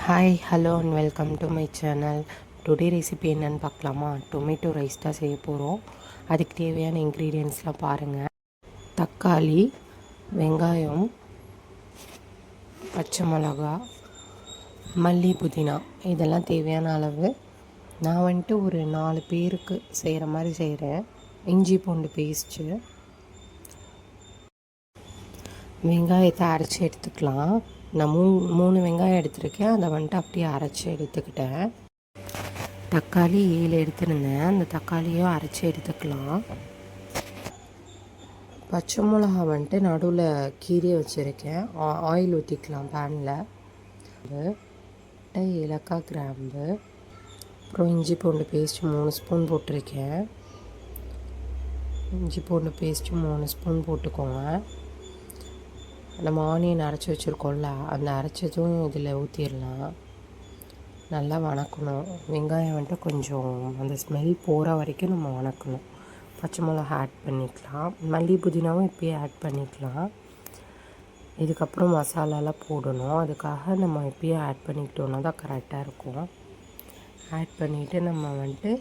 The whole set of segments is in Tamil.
Hi hello and welcome to my channel. Today recipe என்னென்னு பார்க்கலாமா? டொமேட்டோ ரைஸ் தான் செய்ய போகிறோம். அதுக்கு தேவையான இன்க்ரீடியன்ட்ஸ்லாம் பாருங்கள். தக்காளி, வெங்காயம், பச்சை மிளகா, மல்லி, புதினா இதெல்லாம் தேவையான அளவு. நான் வந்துட்டு ஒரு 4 பேருக்கு செய்கிற மாதிரி செய்கிறேன். இஞ்சி பூண்டு பேஸ்ட்டு, வெங்காயத்தை அரைச்சி எடுத்துக்கலாம். நான் மூணு வெங்காயம் எடுத்துருக்கேன். அதை வந்துட்டு அப்படியே அரைச்சி எடுத்துக்கிட்டேன். தக்காளி 7 எடுத்துருந்தேன். அந்த தக்காளியும் அரைச்சி எடுத்துக்கலாம். பச்சை மிளகா வந்துட்டு நடுவில் கீரையை வச்சுருக்கேன். ஆயில் ஊற்றிக்கலாம் பேனில். ஏலக்காய், கிராம்பு, அப்புறம் இஞ்சி பூண்டு பேஸ்ட்டு 3 ஸ்பூன் போட்டிருக்கேன். இஞ்சி பூண்டு பேஸ்ட்டு 3 ஸ்பூன் போட்டுக்கோங்க. நம்ம ஆனியன் அரைச்சி வச்சுருக்கோம்ல, அந்த அரைச்சதும் இதில் ஊற்றிடலாம். நல்லா வணக்கணும். வெங்காயம் வந்துட்டு கொஞ்சம் அந்த ஸ்மெல் போகிற வரைக்கும் நம்ம வணக்கணும். பச்சை மிளகா ஆட் பண்ணிக்கலாம். மல்லி, புதினாவும் இப்போயே ஆட் பண்ணிக்கலாம். இதுக்கப்புறம் மசாலாலாம் போடணும். அதுக்காக நம்ம இப்போயே ஆட் பண்ணிக்கிட்டோன்னா தான் கரெக்டாக இருக்கும். ஆட் பண்ணிவிட்டு நம்ம வந்துட்டு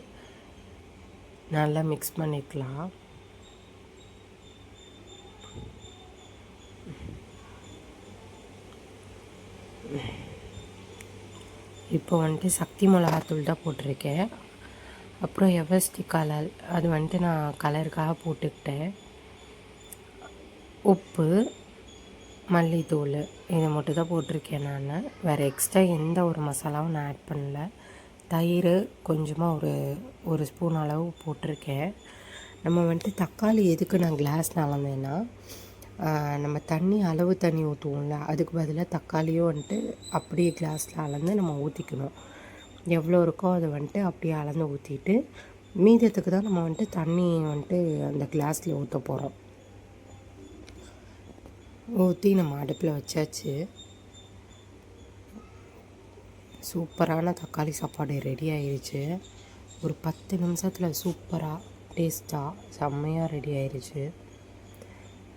நல்லா மிக்ஸ் பண்ணிக்கலாம். இப்போ வந்துட்டு சக்தி மிளகாத்தூள் தான் போட்டிருக்கேன். அப்புறம் எவர்ஸ்டி கலர், அது வந்துட்டு நான் கலருக்காக போட்டுக்கிட்டேன். உப்பு, மல்லித்தூள் இதை மட்டும் தான் போட்டிருக்கேன் நான். வேறு எக்ஸ்ட்ரா எந்த ஒரு மசாலாவும் நான் ஆட் பண்ணல. தயிர் கொஞ்சமாக ஒரு ஸ்பூன் அளவு போட்டிருக்கேன். நம்ம வந்துட்டு தக்காளி எதுக்கு நான் கிளாஸில் அளந்தேன்னா, நம்ம அளவு தண்ணி ஊற்றுவோம்ல, அதுக்கு பதிலாக தக்காளியும் வந்துட்டு அப்படியே கிளாஸில் அளந்து நம்ம ஊற்றிக்கணும். எவ்வளோ இருக்கோ அதை வந்துட்டு அப்படியே அளந்து ஊற்றிட்டு, மீதத்துக்கு தான் நம்ம வந்துட்டு தண்ணி வந்துட்டு அந்த கிளாஸில் ஊற்ற போகிறோம். ஊற்றி நம்ம அடுப்பில் வச்சாச்சு. சூப்பரான தக்காளி சாப்பாடு ரெடி ஆயிடுச்சு. ஒரு 10 நிமிஷத்தில் சூப்பராக டேஸ்ட்டாக செம்மையாக ரெடி ஆயிடுச்சு.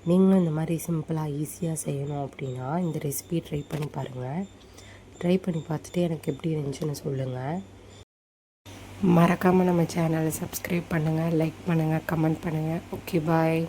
நீங்களும் இந்த மாதிரி சிம்பிளாக ஈஸியாக செய்யணும் அப்படின்னா இந்த ரெசிபி ட்ரை பண்ணி பாருங்கள். ட்ரை பண்ணி பார்த்துட்டு எனக்கு எப்படி இருந்துச்சுன்னு சொல்லுங்கள். மறக்காமல் நம்ம சேனலை சப்ஸ்கிரைப் பண்ணுங்கள், லைக் பண்ணுங்கள், கமெண்ட் பண்ணுங்கள். ஓகே, பாய்.